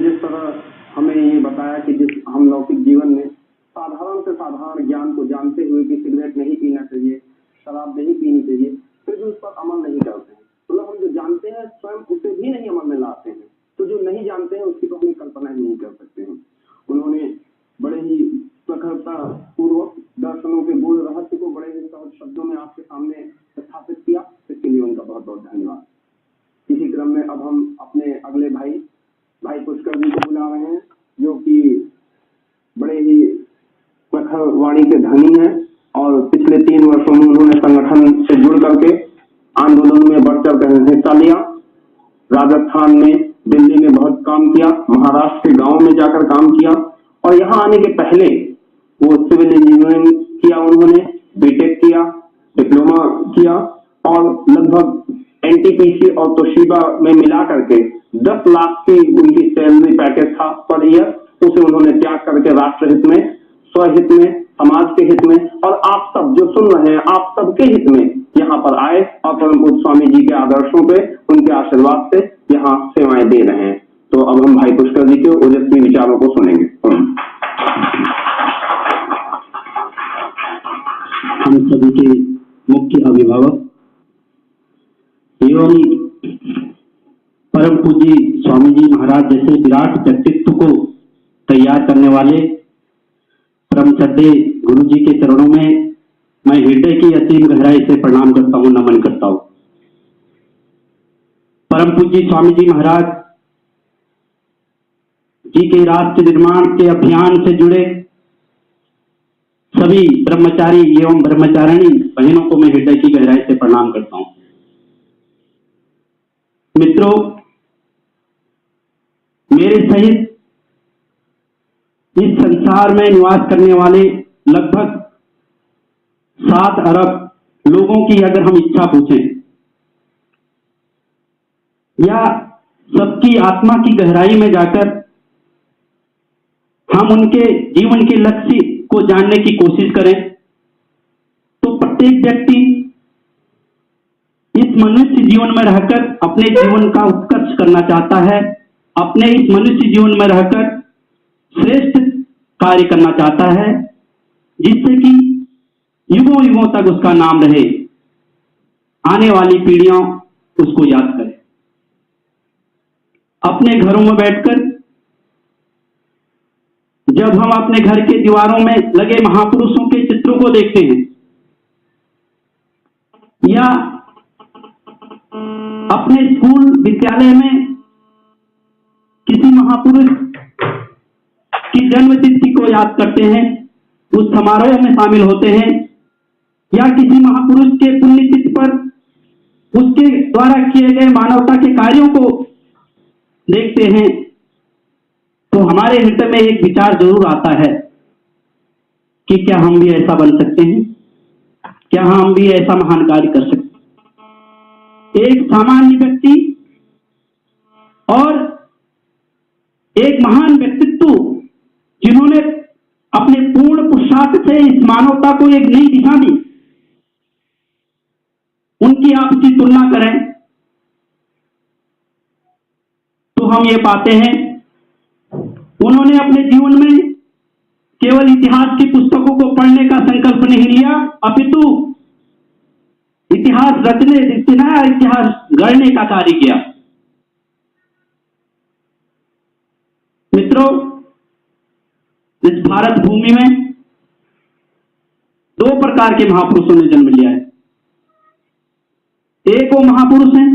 जिस तरह हमें ये बताया कि जिस हम लौकिक जीवन में साधारण से साधारण ज्ञान को जानते हुए कि सिगरेट नहीं पीना चाहिए, शराब नहीं पीनी चाहिए, फिर भी उस पर अमल नहीं करते हैं। मतलब हम जो जानते हैं स्वयं उसे भी नहीं अमल में लाते हैं, तो जो नहीं जानते हैं उसकी तो हम कल्पना ही नहीं कर सकते हैं। उन्होंने बड़े ही प्रखरता पूर्वक दर्शनों के गूढ़ रहस्य को बड़े ही सहज शब्दों में आपके सामने स्थापित किया, इसके लिए उनका बहुत बहुत धन्यवाद। इसी क्रम में अब हम अपने अगले भाई पुष्कर जी को बुला रहे हैं, जो कि बड़े ही प्रखर वाणी के धनी हैं और पिछले 3 वर्षों में उन्होंने संगठन से जुड़ करके आंदोलन में बढ़ चढ़ कर हिस्सा लिया। राजस्थान में, दिल्ली में बहुत काम किया, महाराष्ट्र के गांव में जाकर काम किया और यहाँ आने के पहले वो सिविल इंजीनियरिंग किया, उन्होंने बीटेक किया, डिप्लोमा किया और लगभग एनटीपीसी और तोशिबा में मिला करके 10 लाख की उनकी सैलरी पैकेज था पर ईयर। उसे उन्होंने त्याग करके राष्ट्रहित में, स्वहित में, समाज के हित में और आप सब जो सुन रहे हैं आप सबके हित में यहाँ पर आए और परम पूज्य स्वामी जी के आदर्शों पे, उनके आशीर्वाद से यहाँ सेवाएं दे रहे हैं। तो अब हम भाई पुष्कर जी के ओजस्वी विचारों को सुनेंगे। हम सभी के मुख्य अभिभावक एवं परम पूज्य स्वामी जी महाराज जैसे विराट व्यक्तित्व को तैयार करने वाले परम श्रद्धेय गुरु जी के चरणों में मैं हृदय की असीम गहराई से प्रणाम करता हूं, नमन करता हूं। परम पूज्य स्वामी जी महाराज जी के राष्ट्र निर्माण के अभियान से जुड़े सभी ब्रह्मचारी एवं ब्रह्मचारिणी बहनों को मैं हृदय की गहराई से प्रणाम करता हूं। मित्रों, मेरे सहित इस संसार में निवास करने वाले लगभग 7 अरब लोगों की अगर हम इच्छा पूछें या सबकी आत्मा की गहराई में जाकर हम उनके जीवन के लक्ष्य को जानने की कोशिश करें तो प्रत्येक व्यक्ति इस मनुष्य जीवन में रहकर अपने जीवन का उत्कर्ष करना चाहता है, अपने इस मनुष्य जीवन में रहकर श्रेष्ठ कार्य करना चाहता है जिससे कि युगों युगों तक उसका नाम रहे, आने वाली पीढ़ियां उसको याद करें। अपने घरों में बैठकर जब हम अपने घर के दीवारों में लगे महापुरुषों के चित्रों को देखते हैं या अपने स्कूल विद्यालय में किसी महापुरुष की जन्म तिथि को याद करते हैं, उस समारोह में शामिल होते हैं या किसी महापुरुष के पुण्यतिथि पर उसके द्वारा किए गए मानवता के कार्यों को देखते हैं तो हमारे हृदय में एक विचार जरूर आता है कि क्या हम भी ऐसा बन सकते हैं, क्या हम भी ऐसा महान कार्य कर सकते हैं। एक सामान्य व्यक्ति और एक महान व्यक्तित्व जिन्होंने अपने पूर्ण पुरुषार्थ से इस मानवता को एक नई दिशा दी, उनकी आपसी तुलना करें तो हम ये पाते हैं उन्होंने अपने जीवन में केवल इतिहास की पुस्तकों को पढ़ने का संकल्प नहीं लिया, अपितु इतिहास रचना इतिहास गढ़ने का कार्य किया। मित्रों, इस भारत भूमि में 2 प्रकार के महापुरुषों ने जन्म लिया है। एक वो महापुरुष हैं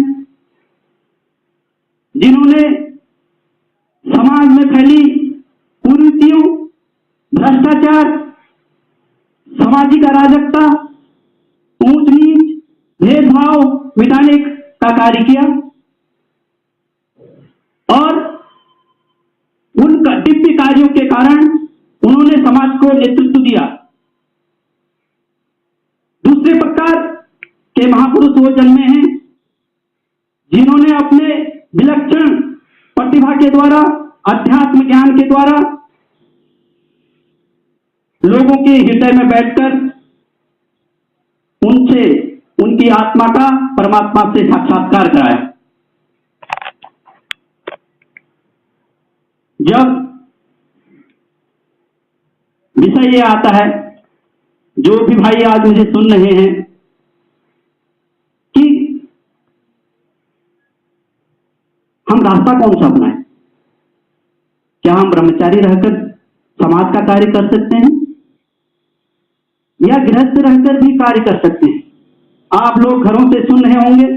जिन्होंने समाज में फैली कुरीतियों, भ्रष्टाचार, सामाजिक अराजकता, ऊंच नीच, भेदभाव मिटाने का कार्य किया और उनका दिव्य कार्यों के कारण उन्होंने समाज को नेतृत्व दिया। दूसरे प्रकार के महापुरुष वो जन्मे हैं जिन्होंने अपने विलक्षण प्रतिभा के द्वारा, अध्यात्म ज्ञान के द्वारा लोगों के हृदय में बैठकर उनसे उनकी आत्मा का परमात्मा से साक्षात्कार कराया। जब विषय ये आता है, जो भी भाई आज मुझे सुन रहे हैं, कि हम रास्ता कौन सा अपनाएं? क्या हम ब्रह्मचारी रहकर समाज का कार्य कर सकते हैं या गृहस्थ रहकर भी कार्य कर सकते हैं? आप लोग घरों से सुन रहे होंगे,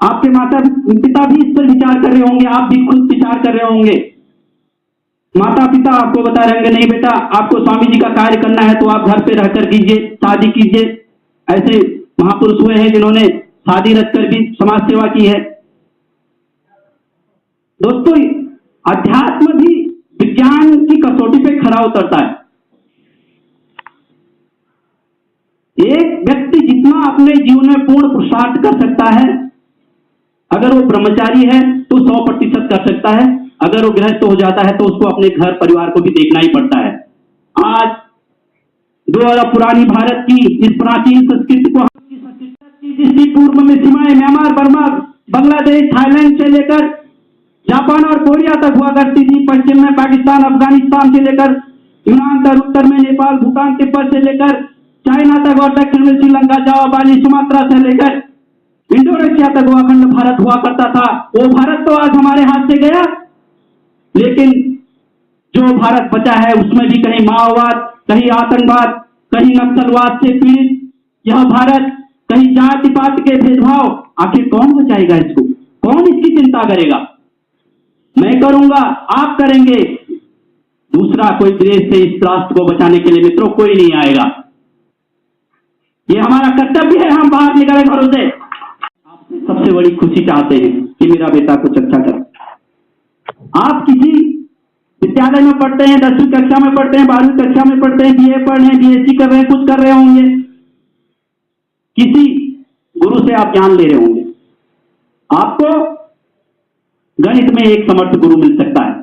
आपके माता पिता भी इस पर विचार कर रहे होंगे, आप भी खुद विचार कर रहे होंगे। माता पिता आपको बता रहे होंगे, नहीं बेटा आपको स्वामी जी का कार्य करना है तो आप घर पे रहकर कीजिए, शादी कीजिए। ऐसे महापुरुष हुए हैं जिन्होंने शादी रखकर भी समाज सेवा की है। दोस्तों, अध्यात्म भी विज्ञान की कसौटी पे खरा उतरता है। एक व्यक्ति जितना अपने जीवन में पूर्ण पुरुषार्थ कर सकता है, अगर वो ब्रह्मचारी है तो 100% कर सकता है, अगर वो गृहस्थ हो जाता है तो उसको अपने घर परिवार को भी देखना ही पड़ता है। आज 2000 पुरानी भारत की इस प्राचीन संस्कृति को जिसकी पूर्व में सीमाएं म्यांमार, बर्मा, बांग्लादेश, थाईलैंड से लेकर जापान और कोरिया तक हुआ करती थी, पश्चिम में पाकिस्तान, अफगानिस्तान से लेकर यूनान तक, उत्तर में नेपाल, भूटान, तिब्बत से लेकर चाइना तक और दक्षिण में श्रीलंका, जावा, बाली, सुमात्रा से लेकर इंडोनेशिया तक वो अखंड भारत हुआ करता था। वो भारत तो आज हमारे हाथ से गया, लेकिन जो भारत बचा है उसमें भी कहीं माओवाद, कहीं आतंकवाद, कहीं नक्सलवाद से पीड़ित यह भारत, कहीं जाति पात के भेदभाव। आखिर कौन बचाएगा इसको? कौन इसकी चिंता करेगा? मैं करूंगा, आप करेंगे, दूसरा कोई देश से इस राष्ट्र को बचाने के लिए मित्रों कोई नहीं आएगा। ये हमारा कर्तव्य है, हम बाहर निकले घरों से। आपसे सबसे बड़ी खुशी चाहते हैं कि मेरा बेटा कुछ अच्छा करे। आप किसी विद्यालय में पढ़ते हैं, 10वीं कक्षा में पढ़ते हैं, 12वीं कक्षा में पढ़ते हैं, बीए पढ़ रहे हैं, बीएससी कर रहे हैं, कुछ कर रहे होंगे, किसी गुरु से आप ज्ञान ले रहे होंगे। आपको गणित में एक समर्थ गुरु मिल सकता है,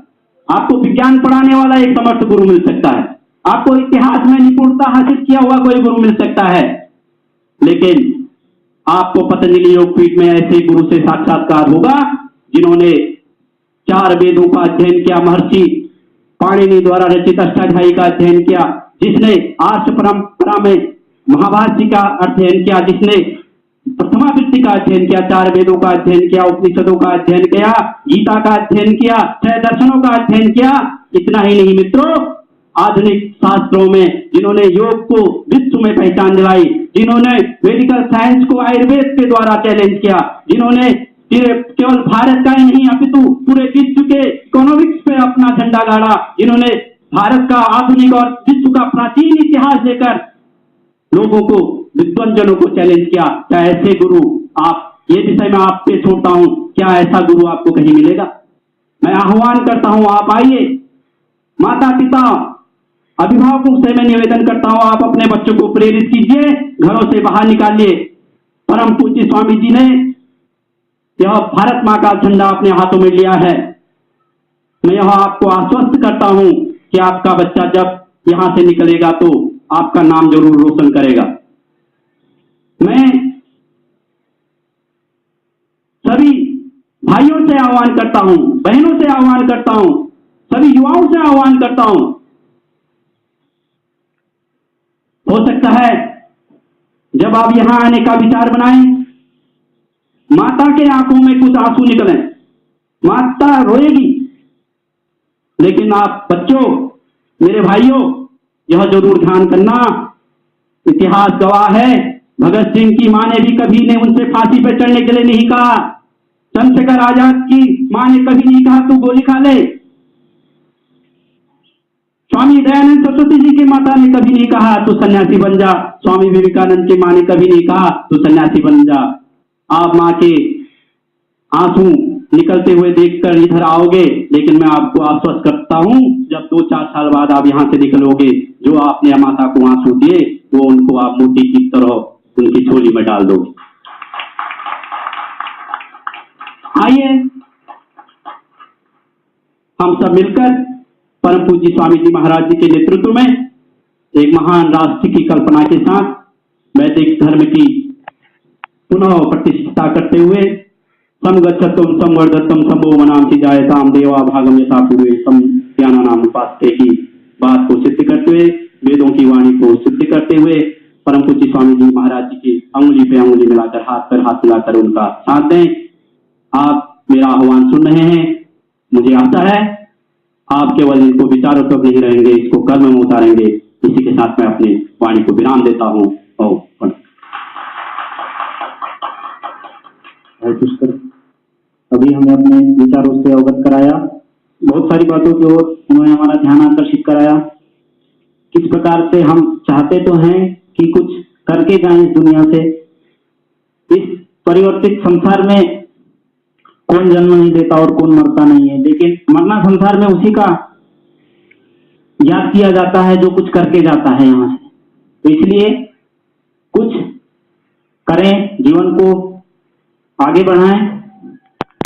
आपको विज्ञान पढ़ाने वाला एक समर्थ गुरु मिल सकता है, आपको इतिहास में निपुणता हासिल किया हुआ कोई गुरु मिल सकता है, लेकिन आपको पतंजलि योगपीठ में ऐसे गुरु से साक्षात्कार होगा जिन्होंने 4 वेदों का अध्ययन किया, महर्षि पाणिनि द्वारा रचित अष्टाध्यायी का अध्ययन किया, जिसने आर्ष परंपरा में महाभारत का अध्ययन किया, जिसने प्रथमावृत्ति का अध्ययन किया, 4 वेदों का अध्ययन किया, उपनिषदों का अध्ययन किया, गीता का अध्ययन किया, 6 दर्शनों का अध्ययन किया। इतना ही नहीं मित्रों, आधुनिक शास्त्रों में जिन्होंने योग को विश्व में पहचान दिलाई, जिन्होंने मेडिकल साइंस को आयुर्वेद के द्वारा चैलेंज किया, जिन्होंने केवल भारत का ही नहीं अपितु पूरे विश्व के इकोनॉमिक्स पे अपना झंडा गाड़ा, जिन्होंने भारत का आधुनिक और विश्व का प्राचीन इतिहास लेकर लोगों को, विद्वानजनों को चैलेंज किया। क्या ऐसे गुरु, आप ये विषय में आप पे छोड़ता हूं, क्या ऐसा गुरु आपको कहीं मिलेगा? मैं आह्वान करता हूं, आप आइए। माता पिता अभिभावकों से मैं निवेदन करता हूं, आप अपने बच्चों को प्रेरित कीजिए, घरों से बाहर निकालिए। परम पूज्य स्वामी जी ने यह भारत मां का झंडा अपने हाथों में लिया है। मैं यह आपको आश्वस्त करता हूं कि आपका बच्चा जब यहां से निकलेगा तो आपका नाम जरूर रोशन करेगा। मैं सभी भाइयों से आह्वान करता हूं, बहनों से आह्वान करता हूं, सभी युवाओं से आह्वान करता हूं, हो सकता है जब आप यहां आने का विचार बनाएं, माता के आंखों में कुछ आंसू निकलें, माता रोएगी, लेकिन आप बच्चों, मेरे भाइयों, यह जरूर ध्यान करना, इतिहास गवाह है, भगत सिंह की मां ने भी कभी ने उनसे फांसी पर चढ़ने के लिए नहीं कहा, चंद्रशेखर आजाद की मां ने कभी नहीं कहा तू गोली खा ले, स्वामी दयानंद सरस्वती जी की माता ने कभी नहीं कहा तू सन्यासी बन जा, स्वामी विवेकानंद की मां ने कभी नहीं कहा तू सन्यासी बन जा। आप मां के आंसू निकलते हुए देखकर इधर आओगे, लेकिन मैं आपको आश्वस्त करता हूं, जब 2-4 साल बाद आप यहां से निकलोगे, जो आपने माता को आंसू दिए वो उनको आप मोती की तरह उनकी झोली में डाल दोगे। आइए हम सब मिलकर परम पूज्य स्वामी जी महाराज जी के नेतृत्व में एक महान राष्ट्र की कल्पना के साथ वैदिक धर्म की पुनः प्रतिष्ठा करते हुए समगच्छत्वं संवर्धत्वं संभो मनांसि जायताम देवा भागम यथा पूर्वे सम ज्ञानानाम उपासते की बात को सिद्ध करते हुए, वेदों की वाणी को सिद्ध करते हुए परम पूज्य स्वामी जी महाराज जी की अंगुली पे अंगुली मिलाकर हाथ पर हाथ मिलाकर उनका साथ दें। आप मेरा आह्वान सुन रहे हैं, मुझे आशा है आप केवल इनको विचारों तक नहीं रहेंगे, इसको कर्म में उतारेंगे। इसी के साथ मैं अपनी वाणी को विराम देता हूँ। अभी हमें अपने विचारों से अवगत कराया, बहुत सारी बातों की ओर उन्होंने हमारा ध्यान आकर्षित कराया। किस प्रकार से हम चाहते तो हैं कि कुछ करके जाएं इस दुनिया से। इस परिवर्तित संसार में कौन जन्म नहीं देता और कौन मरता नहीं है, लेकिन मरना संसार में उसी का याद किया जाता है जो कुछ करके जाता है यहाँ से। तो इसलिए कुछ करें, जीवन को आगे बढ़ाएं,